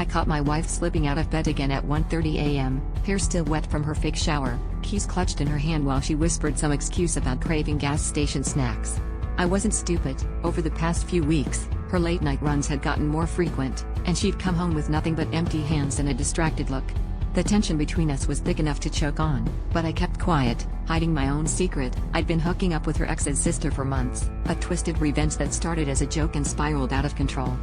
I caught my wife slipping out of bed again at 1:30 a.m., hair still wet from her fake shower, keys clutched in her hand while she whispered some excuse about craving gas station snacks. I wasn't stupid. Over the past few weeks, her late-night runs had gotten more frequent, and she'd come home with nothing but empty hands and a distracted look. The tension between us was thick enough to choke on, but I kept quiet, hiding my own secret. I'd been hooking up with her ex's sister for months, a twisted revenge that started as a joke and spiraled out of control.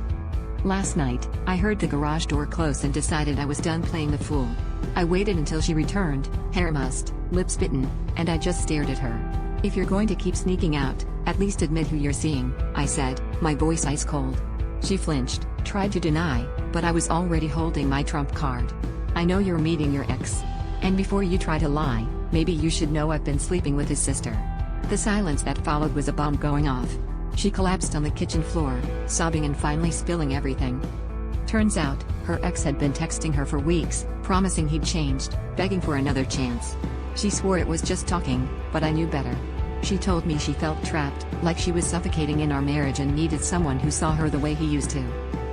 Last night, I heard the garage door close and decided I was done playing the fool. I waited until she returned, hair mussed, lips bitten, and I just stared at her. "If you're going to keep sneaking out, at least admit who you're seeing," I said, my voice ice cold. She flinched, tried to deny, but I was already holding my trump card. "I know you're meeting your ex. And before you try to lie, maybe you should know I've been sleeping with his sister." The silence that followed was a bomb going off. She collapsed on the kitchen floor, sobbing and finally spilling everything. Turns out, her ex had been texting her for weeks, promising he'd changed, begging for another chance. She swore it was just talking, but I knew better. She told me she felt trapped, like she was suffocating in our marriage and needed someone who saw her the way he used to.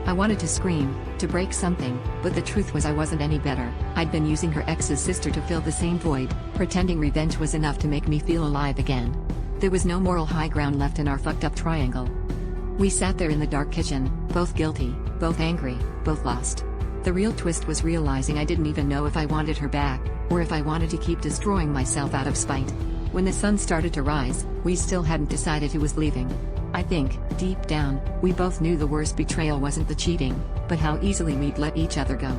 I wanted to scream, to break something, but the truth was I wasn't any better. I'd been using her ex's sister to fill the same void, pretending revenge was enough to make me feel alive again. There was no moral high ground left in our fucked up triangle. We sat there in the dark kitchen, both guilty, both angry, both lost. The real twist was realizing I didn't even know if I wanted her back, or if I wanted to keep destroying myself out of spite. When the sun started to rise, we still hadn't decided who was leaving. I think, deep down, we both knew the worst betrayal wasn't the cheating, but how easily we'd let each other go.